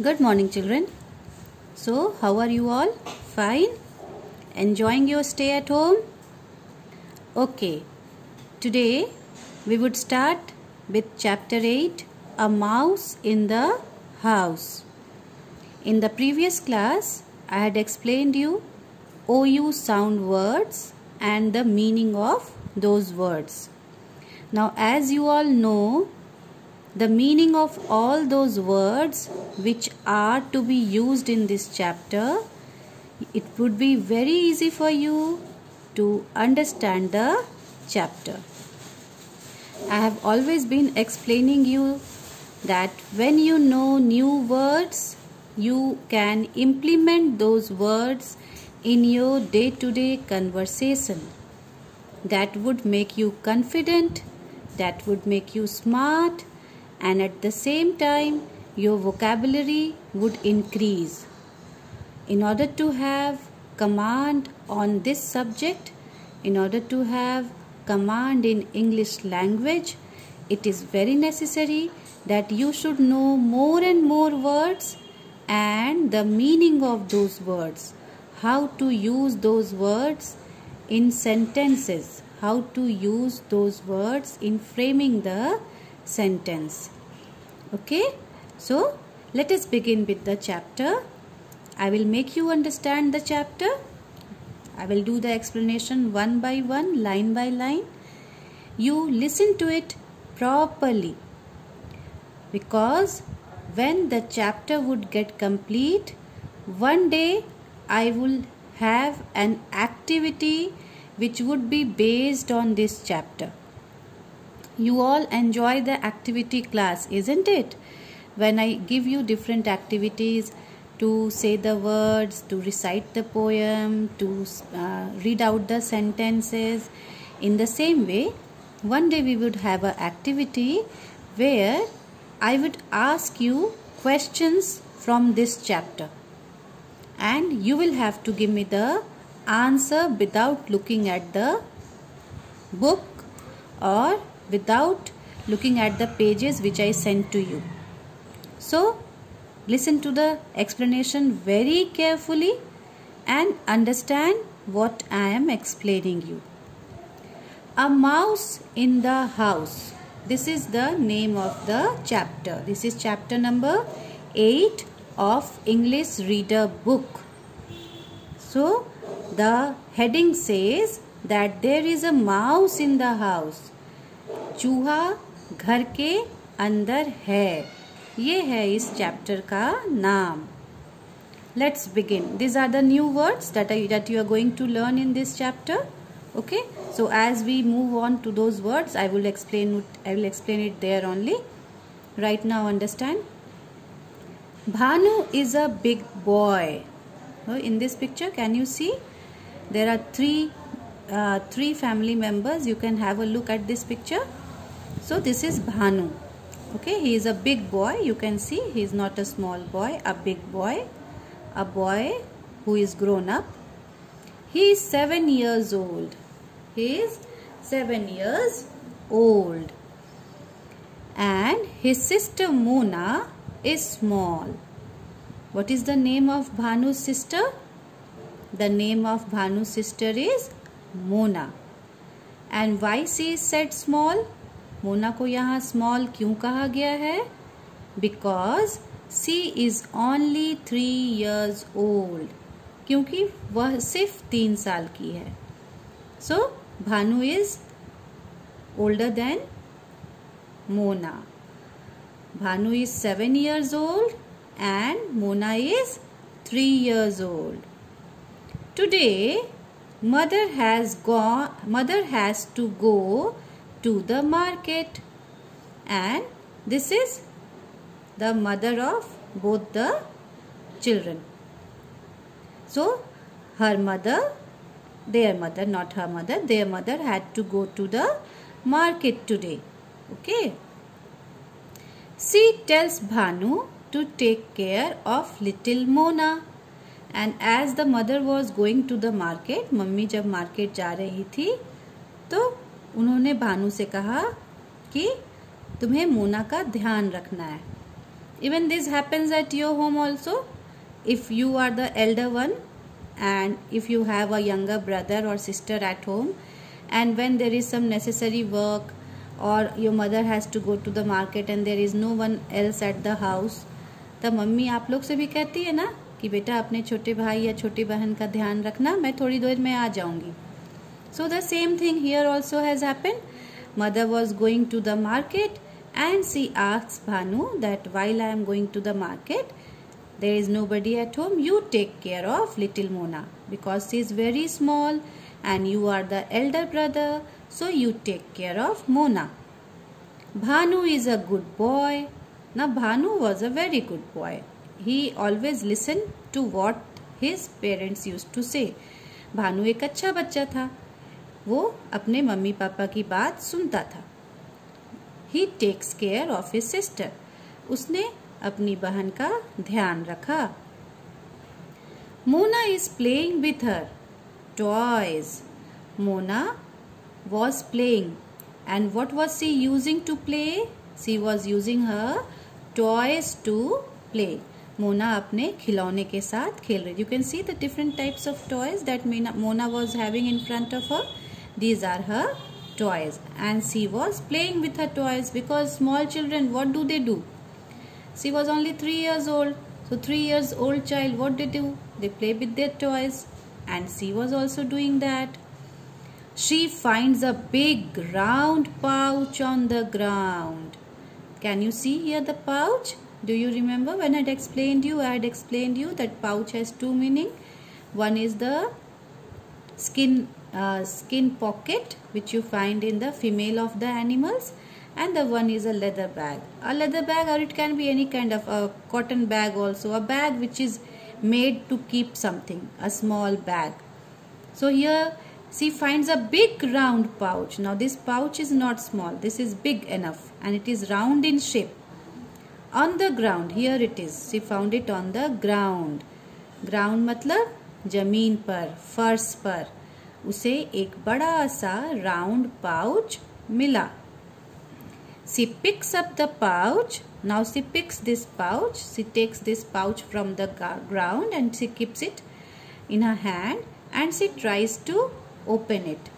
Good morning, children. So, how are you all? Fine? Enjoying your stay at home? Okay. Today, we would start with chapter 8, A Mouse in the House. In the previous class, I had explained you OU sound words and the meaning of those words. Now, as you all know, the meaning of all those words which are to be used in this chapter, it would be very easy for you to understand the chapter. I have always been explaining you that when you know new words, you can implement those words in your day-to-day conversation. That would make you confident, that would make you smart, and at the same time your vocabulary would increase. In order to have command on this subject, in order to have command in English language, it is very necessary that you should know more and more words and the meaning of those words, how to use those words in sentences, how to use those words in framing the sentence. Okay, so let us begin with the chapter. I will make you understand the chapter. I will do the explanation one by one, line by line. You listen to it properly, because when the chapter would get complete, one day I will have an activity which would be based on this chapter. You all enjoy the activity class, isn't it? When I give you different activities to say the words, to recite the poem, to read out the sentences. In the same way, one day we would have an activity where I would ask you questions from this chapter, and you will have to give me the answer without looking at the book or without looking at the pages which I sent to you. So, listen to the explanation very carefully and understand what I am explaining you. A Mouse in the House. This is the name of the chapter. This is chapter number 8 of English Reader book. So, the heading says that there is a mouse in the house. चूहा घर के अंदर है. ये है इस chapter का नाम. Let's begin. These are the new words that you are going to learn in this chapter. Okay. So as we move on to those words, I will explain it there only. Right now, understand. Bhanu is a big boy. In this picture, can you see? There are three family members. You can have a look at this picture. So this is Bhanu. Okay, he is a big boy. You can see he is not a small boy, a big boy, a boy who is grown up. He is 7 years old. He is 7 years old. And his sister Mona is small. What is the name of Bhanu's sister? The name of Bhanu's sister is Mona. And why she is said small? Mona को यहाँ small क्यों कहा गया है? Because she is only 3 years old. क्योंकि वह सिर्फ 3 साल की है. So Bhanu is older than Mona. Bhanu is 7 years old and Mona is 3 years old. Today, mother has to go to the market, and this is the mother of both the children. So their mother had to go to the market today. Okay. She tells Bhanu to take care of little Mona, and as the mother was going to the market, mummy जब market जा रही थी तो उन्होंने भानु से कहा कि तुम्हें मोना का ध्यान रखना है. Even this happens at your home also. If you are the elder one and if you have a younger brother or sister at home, and when there is some necessary work or your mother has to go to the market and there is no one else at the house, तब mummy आप लोग से भी कहती है ना कि बेटा अपने छोटे भाई या छोटी बहन का ध्यान रखना, मैं थोड़ी देर में आ जाऊंगी. So the same thing here also has happened. Mother was going to the market and she asks Bhanu that while I am going to the market, there is nobody at home, you take care of little Mona because she is very small and you are the elder brother, so you take care of Mona. Bhanu is a good boy. Now Bhanu was a very good boy. He always listened to what his parents used to say. Bhanu एक अच्छा बच्चा था, वो अपने mummy papa की बात सुनता था. He takes care of his sister. उसने अपनी बहन का ध्यान रखा. Mona is playing with her toys. Mona was playing, and what was she using to play? She was using her toys to play. Mona अपने खिलौने के साथ खेल रही. You can see the different types of toys that Mona was having in front of her. These are her toys, and she was playing with her toys because small children, what do? She was only 3 years old. So 3 years old child, what they do? They play with their toys, and she was also doing that. She finds a big round pouch on the ground. Can you see here the pouch? Do you remember when I had explained you that pouch has two meaning. One is the skin pocket which you find in the female of the animals, and the one is a leather bag. A leather bag, or it can be any kind of a cotton bag also, a bag which is made to keep something, a small bag. So here she finds a big round pouch. Now this pouch is not small, this is big enough and it is round in shape. On the ground, here it is, she found it on the ground. Ground मतलब जमीन पर, फर्श पर उसे एक बड़ा सा round pouch मिला. She picks up the pouch. Now she picks this pouch. She takes this pouch from the ground and she keeps it in her hand and she tries to open it.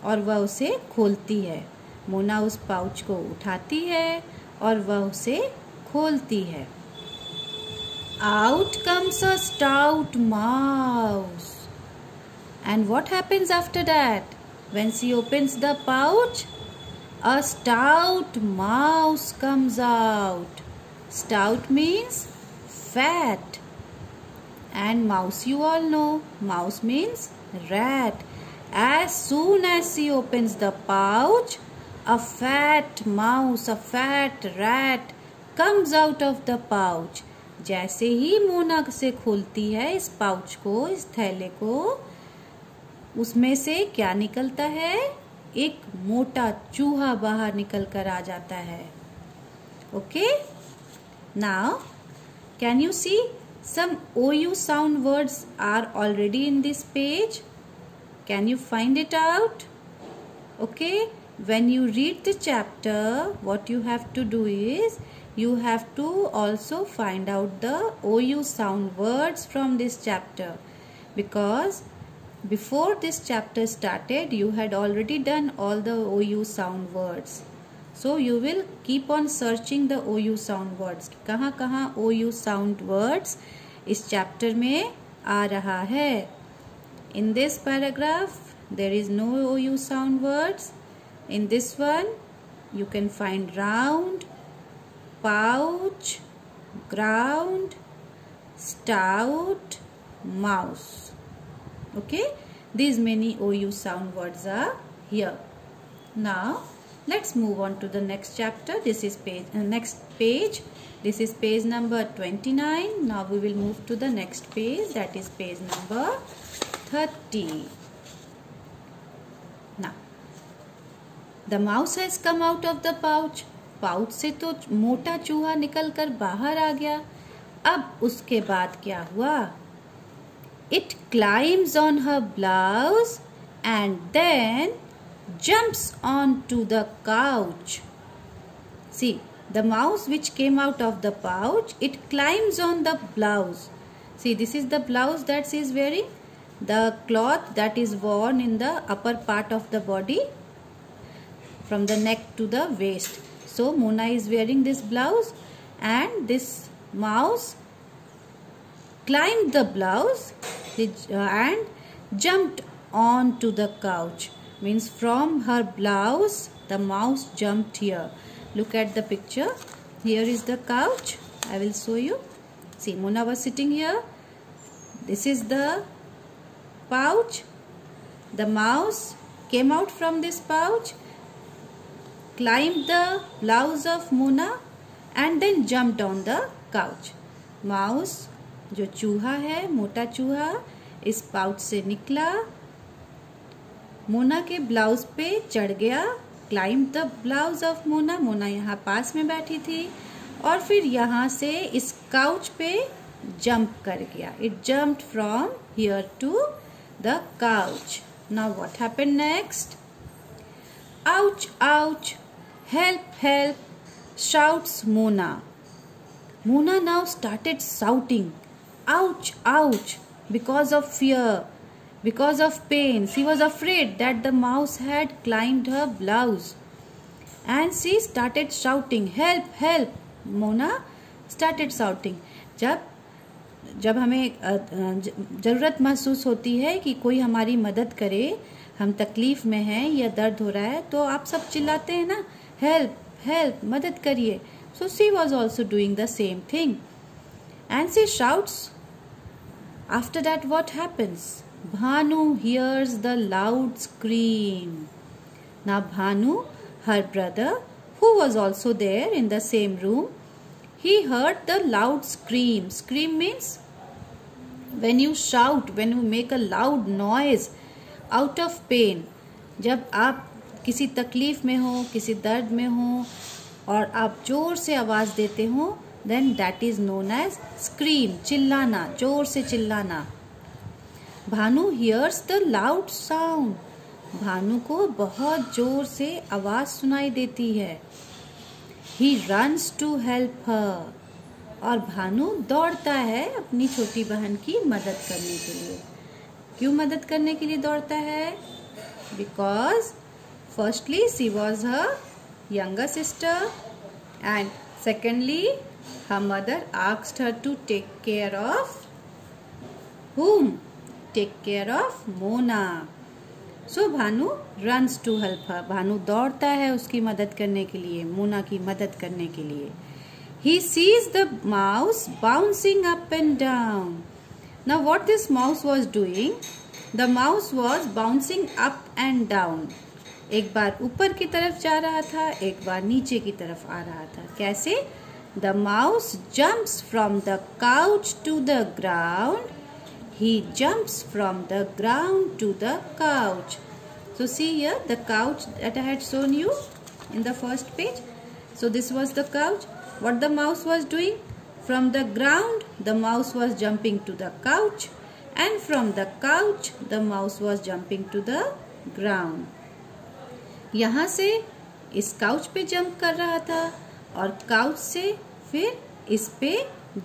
और वह उसे खोलती है. मोना उस pouch को उठाती है और वह उसे खोलती है. Out comes a stout mouse. And what happens after that? When she opens the pouch, a stout mouse comes out. Stout means fat. And mouse you all know. Mouse means rat. As soon as she opens the pouch, a fat mouse, a fat rat comes out of the pouch. जैसे ही मोना से खोलती है इस pouch को, इस थैले को, उसमें से क्या निकलता है? एक मोटा चूहा बाहर निकल कर आ जाता है. Okay, now can you see some OU sound words are already in this page. Can you find it out? Okay, when you read the chapter, what you have to do is you have to also find out the OU sound words from this chapter, because before this chapter started you had already done all the OU sound words. So you will keep on searching the OU sound words. कहाँ कहाँ OU sound words इस chapter में आ रहा है. In this paragraph there is no OU sound words. In this one you can find round, pouch, ground, stout, mouse. Okay, these many OU sound words are here. Now let's move on to the next chapter. This is next page. This is page number 29. Now we will move to the next page, that is page number 30. Now the mouse has come out of the pouch. Pouch से तो मोटा चूहा निकलकर बाहर आ गया. अब उसके बाद क्या हुआ? It climbs on her blouse and then jumps onto the couch. See, The mouse which came out of the pouch, it climbs on the blouse. See, this is the blouse that she is wearing, the cloth that is worn in the upper part of the body from the neck to the waist. So Mona is wearing this blouse, and this mouse climbed the blouse and jumped on to the couch. Means from her blouse the mouse jumped here. Look at the picture. Here is the couch. I will show you. See, Mona was sitting here. This is the pouch. The mouse came out from this pouch, climbed the blouse of Mona and then jumped on the couch. Mouse जो चूहा है, मोटा चूहा, इस pouch से निकला, मोना के blouse पे चढ़ गया, climb the blouse of Mona. Mona यहाँ पास में बैठी थी और फिर यहाँ से इस काउच पे जंप कर गया. It jumped from here to the couch. Now what happened next? Ouch ouch, help help, shouts Mona. Mona now started shouting, ouch, ouch, because of fear, because of pain. She was afraid that the mouse had climbed her blouse. And she started shouting, help, help. Mona started shouting. जब हमें ज़रूरत महसूस होती है कि कोई हमारी मदद करे, हम तकलीफ़ में हैं या दर्द हो रहा है, तो आप सब चिल्लाते हैं ना, हेल्प हेल्प, मदद करिए. So she was also doing the same thing. And she shouts. After that what happens? Bhanu hears the loud scream. Now Bhanu, her brother, who was also there in the same room, he heard the loud scream. Scream means when you shout, when you make a loud noise out of pain. जब आप किसी तकलीफ में हो, किसी दर्द में हो और आप जोर से आवाज देते हो, then that is known as scream. चिल्लाना, जोर से चिल्लाना. Bhanu hears the loud sound. Bhanu को बहुत जोर से आवाज सुनाई देती है. He runs to help her. और भानु दौड़ता है अपनी छोटी बहन की मदद करने के लिए. क्यों मदद करने के लिए दौड़ता है? Because firstly she was her younger sister, and secondly her mother asked her to take care of whom? Take care of Mona. So Bhanu runs to help her. Bhanu दौड़ता है उसकी मदद करने के लिए, मोना की मदद करने के लिए. He sees the mouse bouncing up and down. Now what this mouse was doing? The mouse was bouncing up and down. एक बार ऊपर की तरफ जा रहा था, एक बार नीचे की तरफ आ रहा था. कैसे? The mouse jumps from the couch to the ground. He jumps from the ground to the couch. So see here the couch that I had shown you in the first page. So this was the couch. What the mouse was doing? From the ground the mouse was jumping to the couch, and from the couch the mouse was jumping to the ground. यहाँ से इस couch पे jump कर रहा था और couch से फिर इस पे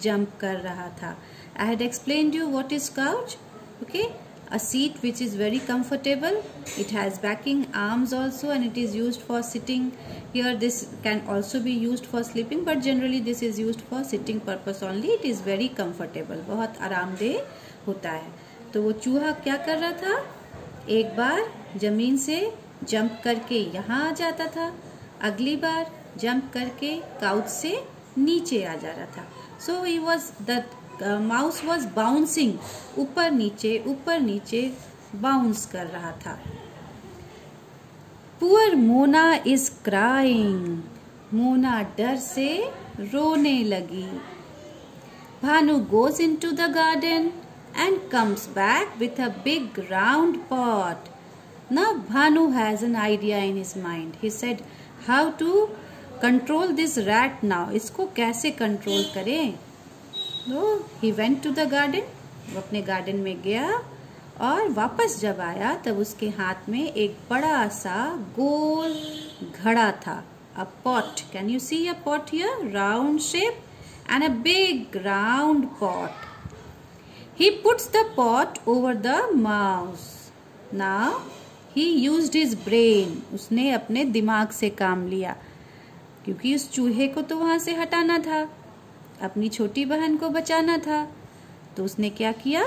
जंप कर रहा था. I had explained you what is couch. Okay, a seat which is very comfortable. It has backing arms also, and it is used for sitting. Here this can also be used for sleeping, but generally this is used for sitting purpose only. It is very comfortable. बहुत आरामदेह होता है. तो वो चूहा क्या कर रहा था? एक बार जमीन से जंप करके यहाँ आ जाता था, अगली बार जंप करके काउच से नीचे आ जा रहा था. So he was the mouse was bouncing, ऊपर नीचे बाउंस कर रहा था. Poor Mona is crying. Mona डर से रोने लगी. Bhanu goes into the garden and comes back with a big round pot. Now Bhanu has an idea in his mind. He said, how to control this rat now? इसको कैसे control करें? So he went to the garden. वो अपने garden में गया और वापस जब आया तब उसके हाथ में एक बड़ा सा गोल घड़ा था. a pot. Can you see a pot here? Round shape and a big round pot. He puts the pot over the mouse. Now he used his brain. उसने अपने दिमाग से काम लिया, क्योंकि उस चूहे को तो वहां से हटाना था, अपनी छोटी बहन को बचाना था। तो उसने क्या किया?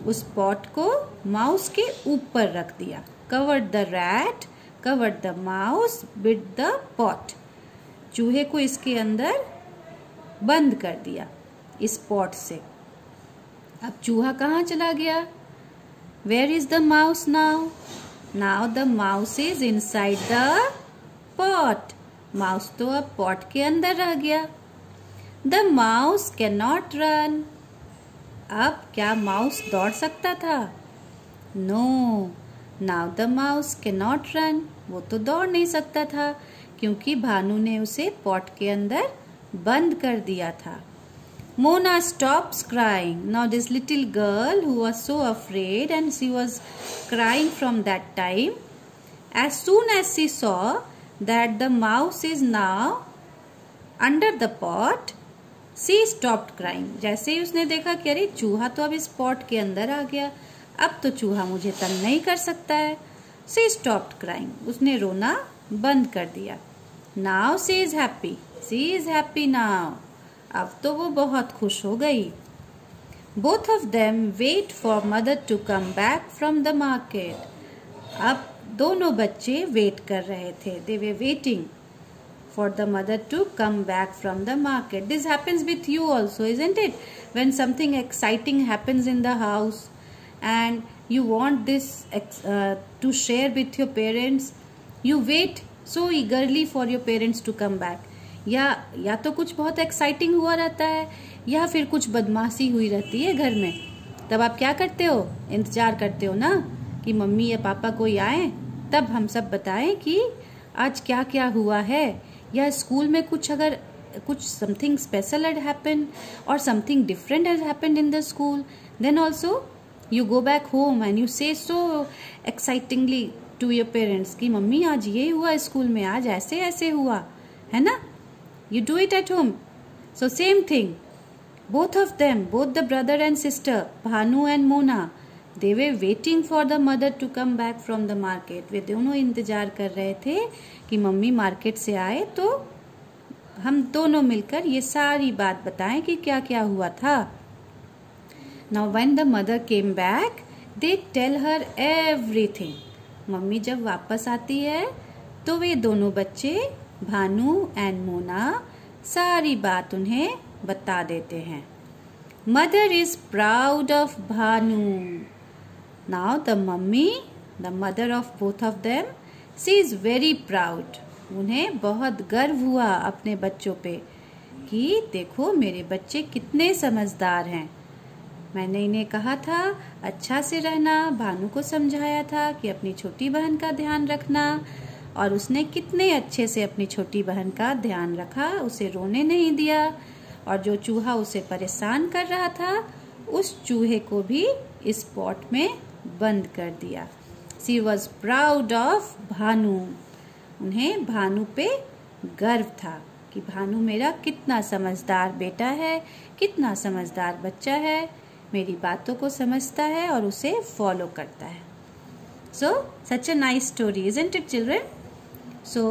उस पॉट को माउस के ऊपर रख दिया। Covered the rat, covered the mouse, bit the pot. चूहे को इसके अंदर बंद कर दिया इस पॉट से। अब चूहा कहाँ चला गया? Where is the mouse now? Now the mouse is inside the pot. Mouse तो अब पॉट के अंदर रह गया। The mouse can not run. अब क्या माउस दौड़ सकता था? No, now the mouse can not run. वो तो दौड़ नहीं सकता था, क्योंकि भानु ने उसे पॉट के अंदर बंद कर दिया था। Mona stops crying. Now this little girl who was so afraid and she was crying from that time, as soon as she saw that the mouse is now under the pot, she stopped crying. जैसे ही उसने देखा कि अरे चूहा तो अब इस pot के अंदर आ गया, अब तो चूहा मुझे तंग नहीं कर सकता है। She stopped crying. उसने रोना बंद कर दिया। Now she is happy. She is happy now. अब तो वो बहुत खुश हो गई। Both of them wait for mother to come back from the market. अब दोनों बच्चे वेट कर रहे थे। They were waiting for the mother to come back from the market. This happens with you also, isn't it? When something exciting happens in the house and you want this to share with your parents, you wait so eagerly for your parents to come back. या तो कुछ बहुत exciting हुआ रहता है, या फिर कुछ बदमाशी हुई रहती है घर में। तब आप क्या करते हो? इंतजार करते हो ना कि मम्मी या पापा कोई आए, तब हम सब बताएं कि आज क्या क्या हुआ है। या स्कूल में कुछ समथिंग स्पेशल हैड हैपेंड और something different has happened in the school, then also you go back home and you say so excitingly to your parents कि मम्मी आज ये हुआ स्कूल में, आज ऐसे ऐसे हुआ, है ना? You do it at home. So same thing. Both of them, both the brother and sister, Bhanu and Mona, they were waiting for the mother to come back from the market. वे दोनों इंतजार कर रहे थे कि mummy market से आए तो हम दोनों मिलकर ये सारी बात बताएं कि क्या क्या हुआ था। Now when the mother came back, they tell her everything. Mummy जब वापस आती है तो वे दोनों बच्चे भानु एंड मोना सारी बात उन्हें बता देते हैं। Mother is proud of Bhanu. Now the mummy, the mother of both of them, she is very proud. उन्हें बहुत गर्व हुआ अपने बच्चों पे कि देखो मेरे बच्चे कितने समझदार हैं। मैंने इन्हें कहा था अच्छा से रहना, भानु को समझाया था कि अपनी छोटी बहन का ध्यान रखना, और उसने कितने अच्छे से अपनी छोटी बहन का ध्यान रखा, उसे रोने नहीं दिया, और जो चूहा उसे परेशान कर रहा था उस चूहे को भी इस पॉट में बंद कर दिया। She was proud of Bhanu. उन्हें भानु पे गर्व था कि भानु मेरा कितना समझदार बेटा है, कितना समझदार बच्चा है, मेरी बातों को समझता है और उसे फॉलो करता है। So such a nice story, isn't it, children? So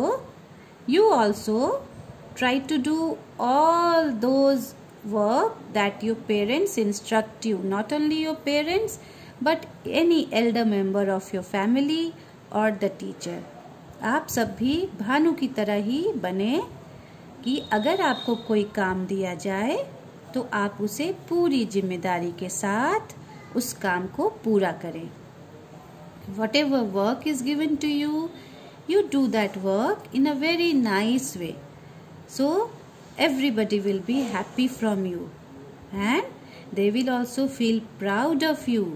you also try to do all those work that your parents instruct you. Not only your parents, but any elder member of your family or the teacher. आप सब भी भानु की तरह ही बने कि अगर आपको कोई काम दिया जाए तो आप उसे पूरी जिम्मेदारी के साथ उस काम को पूरा करें। Whatever work is given to you, you do that work in a very nice way. So everybody will be happy from you and they will also feel proud of you.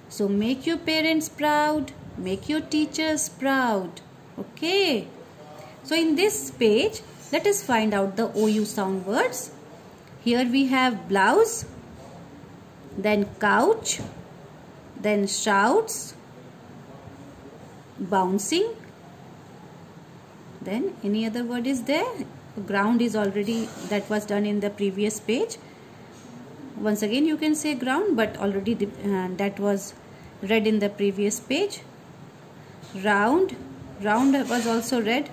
So make your parents proud, make your teachers proud. Okay? So in this page, let us find out the OU sound words. Here we have blouse, then couch, then shouts, bouncing, Then any other word is there? Ground is already, that was done in the previous page. Once again you can say ground, but already that was read in the previous page. Round, round was also read.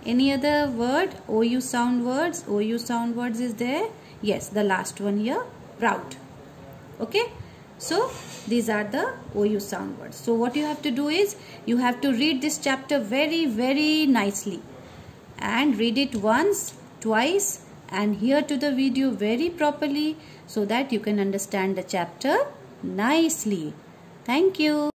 Any other word? OU sound words. OU sound words is there. Yes, the last one here, proud. Okay, so these are the OU sound words. So what you have to do is, you have to read this chapter very nicely, and read it once, twice, and hear to the video very properly, so that you can understand the chapter nicely. Thank you.